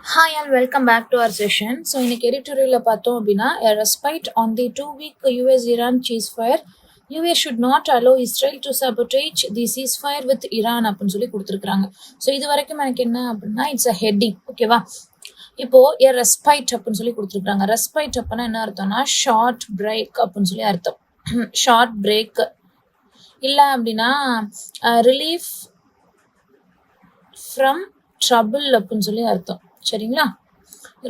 Hi and welcome back to our session. So இன்னைக்கு editorial பார்த்தோம் அப்படின்னா a respite on the 2-week US-Iran ceasefire. US should not allow Israel to sabotage the ceasefire with Iran அப்படின்னு சொல்லி கொடுத்துருக்காங்க. So இது வரைக்கும் எனக்கு என்ன அப்படின்னா இட்ஸ் அ ஹெட்டிங், ஓகேவா? இப்போ a respite அப்படின்னு சொல்லி கொடுத்துருக்காங்க. ரெஸ்பைட் அப்படின்னா என்ன அர்த்தம்னா ஷார்ட் பிரேக் அப்படின்னு சொல்லி அர்த்தம். ஷார்ட் பிரேக் இல்லை அப்படின்னா ரிலீஃப் ஃப்ரம் ட்ரபிள் அப்படின்னு சொல்லி அர்த்தம். சரிங்களா?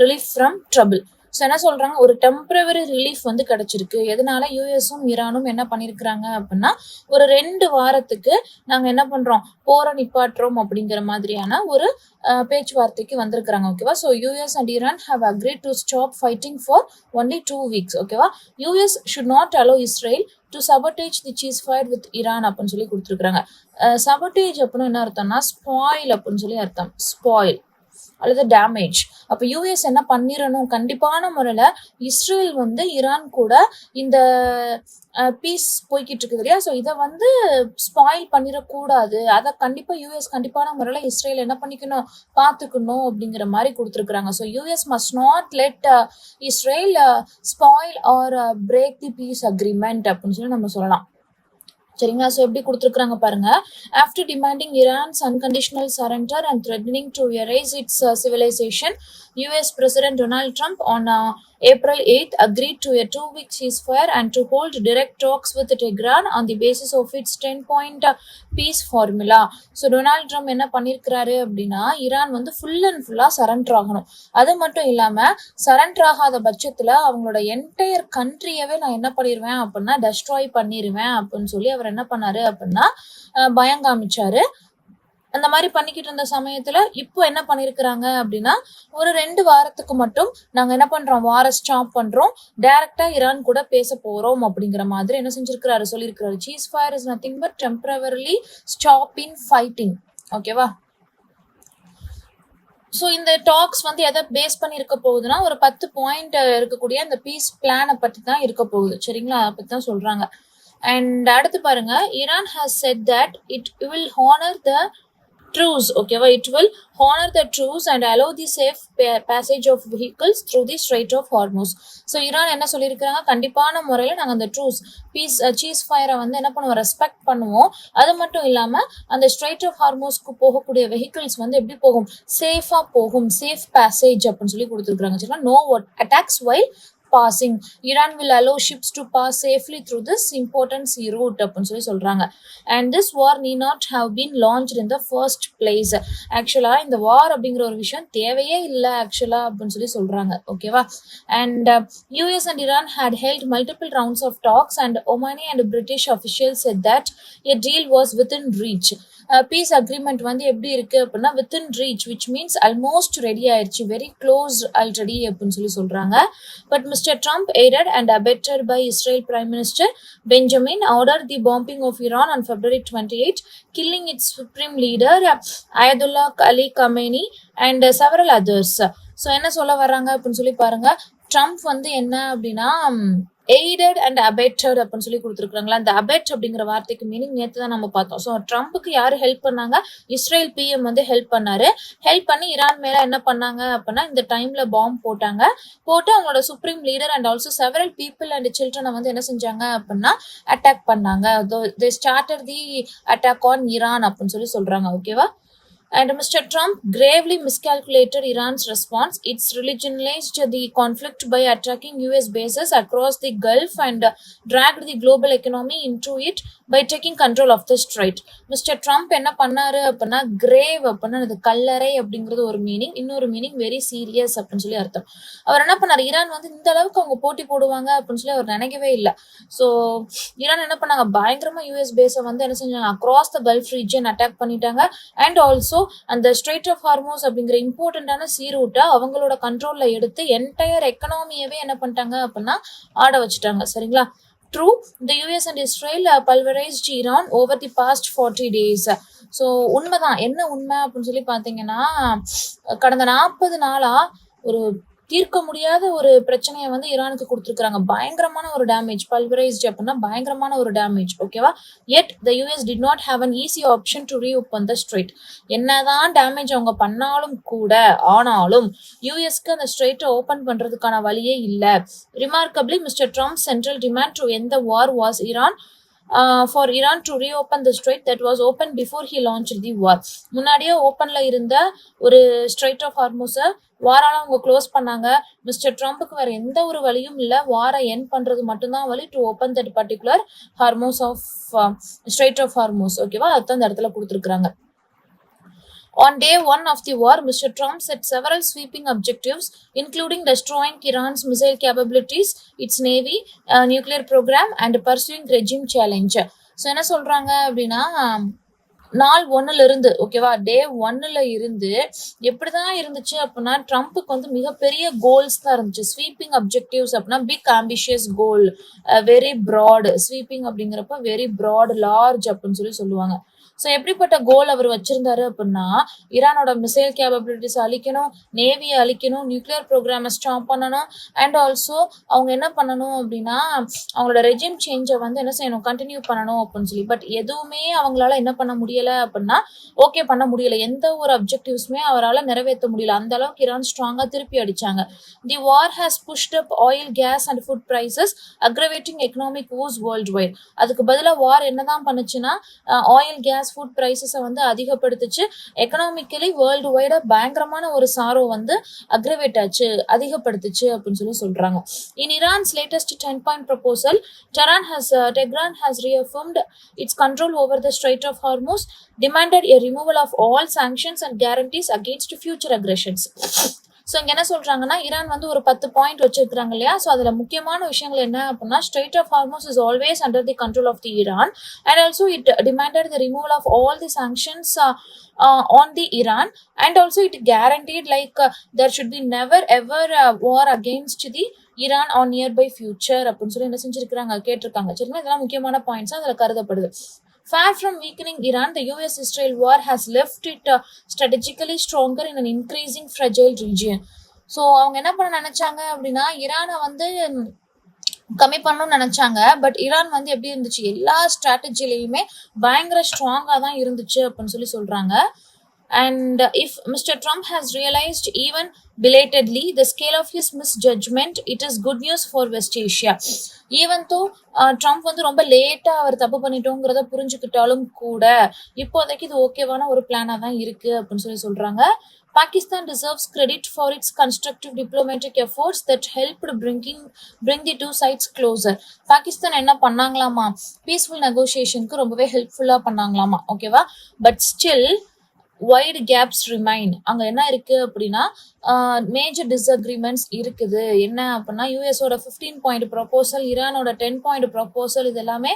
Relief from trouble. ஸோ என்ன சொல்றாங்க, ஒரு டெம்பரவரி ரிலீஃப் வந்து கிடைச்சிருக்கு. எதனால யூஎஸும் ஈரானும் என்ன பண்ணியிருக்கிறாங்க அப்படின்னா ஒரு 2 வாரத்துக்கு நாங்கள் என்ன பண்றோம், போரை நிப்பாட்டுறோம் அப்படிங்கிற மாதிரியான ஒரு பேச்சுவார்த்தைக்கு வந்திருக்கிறாங்க. ஓகேவா? So US and Iran have agreed to stop fighting for only 2 weeks. ஓகேவா? US should not allow Israel to sabotage the ceasefire with Iran அப்படின்னு சொல்லி கொடுத்துருக்காங்க. சபோட்டேஜ் அப்படின்னு என்ன அர்த்தம்னா ஸ்பாயில் அப்படின்னு சொல்லி அர்த்தம். ஸ்பாயில் அல்லது டேமேஜ். அப்போ யூஎஸ் என்ன பண்ணிடணும், கண்டிப்பான முறையில் இஸ்ரேல் வந்து ஈரான் கூட இந்த பீஸ் போய்கிட்டு இருக்குது இல்லையா, ஸோ இதை வந்து ஸ்பாயில் பண்ணிடக்கூடாது. அதை கண்டிப்பாக யூஎஸ் கண்டிப்பான முறையில் இஸ்ரேல் என்ன பண்ணிக்கணும், பார்த்துக்கணும் அப்படிங்கிற மாதிரி கொடுத்துருக்குறாங்க. So US must not let Israel spoil or break the peace agreement அப்படின்னு சொல்லி நம்ம சொல்லலாம். சரிங்களா? ஸோ எப்படி கொடுத்துருக்குறாங்க பாருங்க. After demanding Iran's unconditional surrender and threatening to erase its civilisation, US President Donald Trump on April 8th agreed to a 2-week ceasefire and to hold direct talks with Tehran on the basis of its 10-point peace formula. So Donald Trump என்ன பண்ணியிருக்கிறாரு அப்படின்னா Iran வந்து full and ஃபுல்லாக surrender ஆகணும். அது மட்டும் இல்லாமல் surrender ஆகாத பட்சத்தில் அவங்களோட என்டையர் கண்ட்ரியவே நான் என்ன பண்ணிடுவேன் அப்படின்னா டெஸ்ட்ராய் பண்ணிடுவேன் அப்படின்னு சொல்லி அவர் என்ன பண்ணாரு அப்படின்னா பயம் காமிச்சாரு. அந்த மாதிரி பண்ணிக்கிட்டு இருந்த சமயத்துல இப்போ என்ன பண்ணிருக்கிறாங்க அப்படின்னா ஒரு 2 வாரத்துக்கு மட்டும் நாங்க என்ன பண்றோம், வார ஸ்டாப் பண்றோம், டைரக்டா ஈரான் கூட பேச போறோம் அப்படிங்கிற மாதிரி என்ன செஞ்சிருக்கிறாரு, சொல்லியிருக்கிறாரு. Cheese fire is nothing but டெம்பரவரிலி stopping fighting. ஓகேவா? ஸோ இந்த டாக்ஸ் வந்து எதை பேஸ் பண்ணி இருக்க போகுதுன்னா ஒரு 10 பாயிண்ட் இருக்கக்கூடிய அந்த பீஸ் பிளானை பற்றி தான் இருக்க போகுது. சரிங்களா? அதை பற்றி தான் சொல்றாங்க. அண்ட் அடுத்து பாருங்க, Iran has said that it will honour the truce. ஓகேவா? it will honor the truce and allow the safe passage of vehicles through the Strait of Hormuz. So Iran என்ன சொல்லியிருக்கிறாங்க, கண்டிப்பான முறையில் நாங்கள் அந்த ட்ரூஸ் பீஸ் சீஸ் ஃபயரை வந்து என்ன பண்ணுவோம், ரெஸ்பெக்ட் பண்ணுவோம். அது மட்டும் இல்லாமல் அந்த ஸ்ட்ரைட் ஆஃப் ஹார்மோஸ்க்கு போகக்கூடிய வெஹிக்கிள்ஸ் வந்து எப்படி போகும், சேஃபாக போகும், சேஃப் பேசேஜ் அப்படின்னு சொல்லி கொடுத்துருக்காங்க. சரிங்களா? No attacks while passing. Iran will allow ships to pass safely through this important sea route அப்படின்னு சொல்லி சொல்றாங்க. And this war need not have been launched in the first place. ஆக்சுவலா இந்த வார் அப்படிங்கிற ஒரு விஷயம் தேவையே இல்லை ஆக்சுவலா அப்படின்னு சொல்லி சொல்றாங்க. ஓகேவா? And US and Iran had held multiple rounds of talks and Omani and British officials said that a deal was within reach. Peace agreement வந்து எப்படி இருக்கு அப்படின்னா within reach, which means almost ready ஆயிடுச்சு, வெரி க்ளோஸ் ஆல்ரெடி அப்படின்னு சொல்லி சொல்றாங்க. But mister Trump aided and abetted by Israel Prime Minister Benjamin ordered the bombing of Iran on February 28, killing its supreme leader Ayatollah Ali Khamenei and several others. So என்ன சொல்ல வர்றாங்க அப்படின்னு சொல்லி பாருங்க. Trump வந்து என்ன அப்படின்னா எய்டட் அண்ட் அபெட்டட் அப்படின்னு சொல்லி கொடுத்துருக்காங்களா. அந்த அபெட் அப்படிங்கிற வார்த்தைக்கு மீனிங் நேற்று தான் நம்ம பார்த்தோம். ஸோ ட்ரம்ப்புக்கு யாரு ஹெல்ப் பண்ணாங்க, இஸ்ரேல் பிஎம் வந்து ஹெல்ப் பண்ணாரு. ஹெல்ப் பண்ணி ஈரான் மேல என்ன பண்ணாங்க அப்படின்னா இந்த டைம்ல பாம்பு போட்டாங்க. போட்டு அவங்களோட supreme leader and also several people and சில்ட்ரனை வந்து என்ன செஞ்சாங்க அப்படின்னா அட்டாக் பண்ணாங்க. They started the attack on Iran அப்படின்னு சொல்லி சொல்றாங்க. ஓகேவா? And Mr. Trump gravely miscalculated Iran's response. It's religionized the conflict by attacking US bases across the Gulf and dragged the global economy into it by taking control of the strait. Mr. Trump என்ன பண்ணாரு அப்படின்னா grave அப்படின்னா அது கல்லறை அப்படிங்கிறது ஒரு meaning, இன்னொரு meaning very serious அப்படின்னு சொல்லி அர்த்தம். அவர் என்ன பண்ணாரு, ஈரான் வந்து இந்த அளவுக்கு அவங்க போட்டி போடுவாங்க அப்படின்னு சொல்லி அவர் நினைக்கவே இல்லை. ஸோ ஈரான் என்ன பண்ணாங்க, பயங்கரமா யூஎஸ் பேஸை வந்து என்ன செஞ்சாங்க, across the gulf region attack பண்ணிட்டாங்க. அண்ட் ஆல்சோ அந்த ஸ்ட்ரெயிட் ஆஃப் ஹார்மோஸ் அப்படிங்கிற இம்பார்ட்டன்டான சீ ரூட்டை அவங்களோட கண்ட்ரோல்ல எடுத்து என்டையர் எக்கனாமியவே என்ன பண்ணிட்டாங்க அப்படின்னா ஆட வச்சுட்டாங்க. சரிங்களா? True, the US and Israel pulverized Iran over the past 40 days. So உண்மைதான். என்ன உண்மை அப்படின்னு சொல்லி பார்த்தீங்கன்னா கடந்த 40 நாளா ஒரு தீர்க்க முடியாத ஒரு பிரச்சனையை வந்து ஈரானுக்கு கொடுத்துருக்காங்க. பயங்கரமான ஒரு டேமேஜ், பல்வரைஸ்ட் அப்படின்னா பயங்கரமான ஒரு டேமேஜ். ஓகேவா? Yet the US did not have an easy option to reopen the strait. என்னதான் டேமேஜ் அவங்க பண்ணாலும் கூட, ஆனாலும் யூஎஸ்க்கு அந்த ஸ்ட்ரெயிட்டை ஓபன் பண்றதுக்கான வழியே இல்லை. Remarkably mister Trump central demand to end the war was Iran for Iran to reopen the strait that was open before he launched the war. முன்னாடியே ஓப்பன்ல இருந்த ஒரு ஸ்ட்ரைட் ஆஃப் ஹார்மோஸை வாரால அவங்க க்ளோஸ் பண்ணாங்க. மிஸ்டர் ட்ரம்ப்புக்கு வேற எந்த ஒரு வழியும் இல்லை, வாரை என் பண்றது மட்டும்தான் வழி to open that particular Hormuz of strait of Hormuz. ஓகேவா? அதுதான் இந்த இடத்துல கொடுத்துருக்காங்க. On day one of the war, Mr. Trump set several sweeping objectives, including destroying Iran's missile capabilities, its navy, nuclear program, and pursuing regime challenge. So என்ன சொல்றாங்க அப்படின்னா, நாள் 1ல இருந்து, ஓகேவா, டே 1ல இருந்து எப்படிதான் இருந்துச்சு அப்படின்னா, ட்ரம்ப்புக்கு வந்து மிகப்பெரிய கோல்ஸ் தான் இருந்துச்சு. ஸ்வீப்பிங் அப்ஜெக்டிவ்ஸ் அப்படின்னா பிக் ஆம்பிஷியஸ் கோல், வெரி ப்ராட். ஸ்வீப்பிங் அப்படிங்கிறப்ப வெரி ப்ராட், லார்ஜ் அப்படின்னு சொல்லுவாங்க. ஸோ எப்படிப்பட்ட கோல் அவர் வச்சிருந்தாரு அப்படின்னா, ஈரானோட மிசைல் கேபபிலிட்டிஸ் அழிக்கணும், நேவியை அழிக்கணும், நியூக்ளியர் ப்ரோக்ராமை ஸ்டாப் பண்ணணும், அண்ட் ஆல்சோ அவங்க என்ன பண்ணணும் அப்படின்னா, அவங்களோட ரெஜிம் சேஞ்சை வந்து என்ன செய்யணும், கண்டினியூ பண்ணணும் அப்படின்னு சொல்லி. பட் எதுவுமே அவங்களால என்ன பண்ண முடியலை அப்படின்னா, ஓகே பண்ண முடியல. எந்த ஒரு அப்ஜெக்டிவ்ஸுமே அவரால் நிறைவேற்ற முடியல. அந்த அளவுக்கு ஈரான் ஸ்ட்ராங்காக திருப்பி அடிச்சாங்க. The war has pushed up oil, gas and food prices, aggravating economic woes world wide. அதுக்கு பதிலாக வார் என்னதான் பண்ணுச்சுன்னா, ஆயில், கேஸ், ஃபுட் பிரைசஸை வந்து அதிகப்படுத்துச்சு. எக்கனாமிக்கலி வேர்ல்டு வைடா பயங்கரமான ஒரு சாரோ வந்து அக்ரவேட் ஆச்சு, அதிகப்படுத்துச்சு அப்படின்னு சொல்றாங்க. இன் இரான்ஸ் latest 10-point proposal, Tehran has reaffirmed its control over the Strait of Hormuz, demanded a removal of all sanctions and guarantees against future aggressions. So இங்கே என்ன சொல்றாங்கன்னா, ஈரான் வந்து ஒரு 10 பாயிண்ட் வச்சிருக்காங்க இல்லையா? ஸோ அதில் முக்கியமான விஷயங்கள் என்ன அப்படின்னா, strait of Hormuz is always under the control of the Iran, and also it demanded the removal of all the sanctions on the Iran, and also it guaranteed like there should be never ever war against the Iran on nearby future அப்படின்னு என்ன செஞ்சிருக்காங்க, கேட்டிருக்காங்க. சரிங்களா? இதெல்லாம் முக்கியமான points அதில் கருதப்படுது. Far from weakening Iran, the US-Israel war has left it strategically stronger in an increasing fragile region. So அவங்க என்ன பண்ண நினைச்சாங்க அப்படின்னா, ஈரானை வந்து கம்மி பண்ணணும்னு நினைச்சாங்க. பட் ஈரான் வந்து எப்படி இருந்துச்சு, எல்லா ஸ்ட்ராட்டஜிலையுமே பயங்கர ஸ்ட்ராங்காக தான் இருந்துச்சு அப்படின்னு சொல்றாங்க. And if Mr. Trump has realized even belatedly the scale of his misjudgment, it is good news for West Asia. Even though Trump வந்து ரொம்ப லேட்டா அவர் தப்பு பண்ணிட்டோங்கிறத புரிஞ்சுக்கிட்டாலும் கூட இப்போதைக்கு இது ஓகேவான ஒரு பிளானா தான் இருக்கு அப்படின்னு சொல்றாங்க. Pakistan deserves credit for its constructive diplomatic efforts that helped bring the two sides closer. Pakistan என்ன பண்ணாங்களாமா, பீஸ்ஃபுல் நெகோசியேஷனுக்கு ரொம்பவே ஹெல்ப்ஃபுல்லா பண்ணாங்களாமா. ஓகேவா? But still wide gaps remain. அங்கே என்ன இருக்கு அப்படின்னா, மேஜர் டிஸ்அக்ரிமெண்ட்ஸ் இருக்குது. என்ன அப்படின்னா, யூஎஸோட 15-point ப்ரொபோசல், ஈரானோட 10-point ப்ரொபோசல், இது எல்லாமே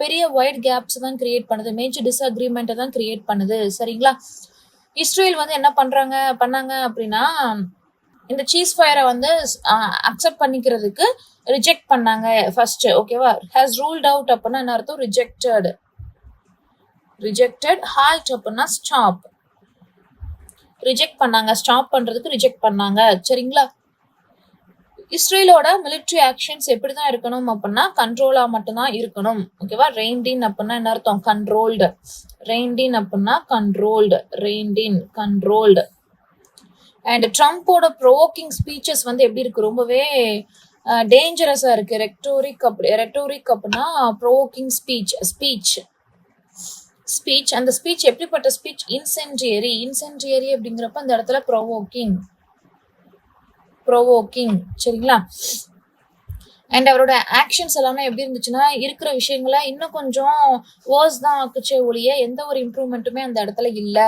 பெரிய வைட் கேப்ஸ் தான் கிரியேட் பண்ணுது, மேஜர் டிஸ்அக்ரிமெண்ட்டை தான் கிரியேட் பண்ணுது. சரிங்களா? இஸ்ரேல் வந்து என்ன பண்ணாங்க அப்படின்னா, இந்த சீஸ் ஃபயரை வந்து அக்செப்ட் பண்ணிக்கிறதுக்கு ரிஜெக்ட் பண்ணாங்க ஃபர்ஸ்ட். ஓகேவா? ஹேஸ் ரூல்ட் அவுட் அப்படின்னா என்ன அர்த்தம், ரிஜெக்டட், ஹால்ட் அப்படின்னா ஸ்டாப். ரிஜெக்ட் பண்ணாங்க, ஸ்டாப் பண்றதுக்கு ரிஜெக்ட் பண்ணாங்க. சரிங்களா? இஸ்ரேலோட மிலிட்ரி ஆக்ஷன்ஸ் எப்படிதான் இருக்கணும் அப்படின்னா, கண்ட்ரோலா மட்டும்தான் இருக்கணும். ஓகேவா? ரெயின்டின் அப்படின்னா என்ன அர்த்தம், கண்ட்ரோல்டு. ரெயின்டின் அப்படின்னா கண்ட்ரோல்டு. அண்ட் ட்ரம்ப்போட ப்ரோவோக்கிங் ஸ்பீச்சஸ் வந்து எப்படி இருக்கு, ரொம்பவே டேஞ்சரஸா இருக்கு. ரெட்டோரிக் அப்படின்னா ப்ரோவோக்கிங் ஸ்பீச். அந்த ஸ்பீச் எப்படிப்பட்ட ஸ்பீச், இன்சென்டியரி அப்படிங்கிறப்ப அந்த இடத்துல ப்ரோவோக்கிங். சரிங்களா? அண்ட் அவரோட ஆக்ஷன்ஸ் எல்லாமே எப்படி இருந்துச்சுன்னா, இருக்கிற விஷயங்களை இன்னும் கொஞ்சம் வேர்ஸ் தான் ஆக்குச்சே ஒழிய எந்த ஒரு இம்ப்ரூவ்மெண்ட்டுமே அந்த இடத்துல இல்லை.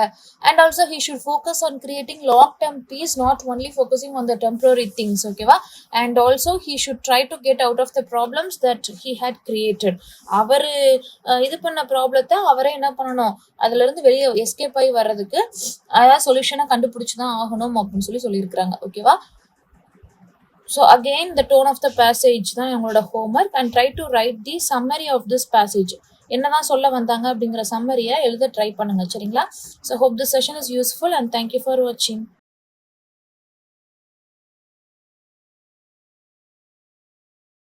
And also he should focus on creating long term peace, not only focusing on the temporary things. ஓகேவா? And also he should try to get out of the problems that he had created. அவர் இது பண்ண ப்ராப்ளத்தை அவரே என்ன பண்ணணும், அதுல இருந்து வெளியே எஸ்கேப் ஆகி வர்றதுக்கு அதாவது சொல்யூஷனை கண்டுபிடிச்சுதான் ஆகணும் அப்படின்னு சொல்லியிருக்கிறாங்க. ஓகேவா? So again, the tone of the passage தான் எங்களோட homework, and try to write the summary of this passage. என்னதான் சொல்ல வந்தாங்க அப்படிங்கிற சம்மரியை எழுத ட்ரை பண்ணுங்க. சரிங்களா? So hope this session is useful and thank you for watching.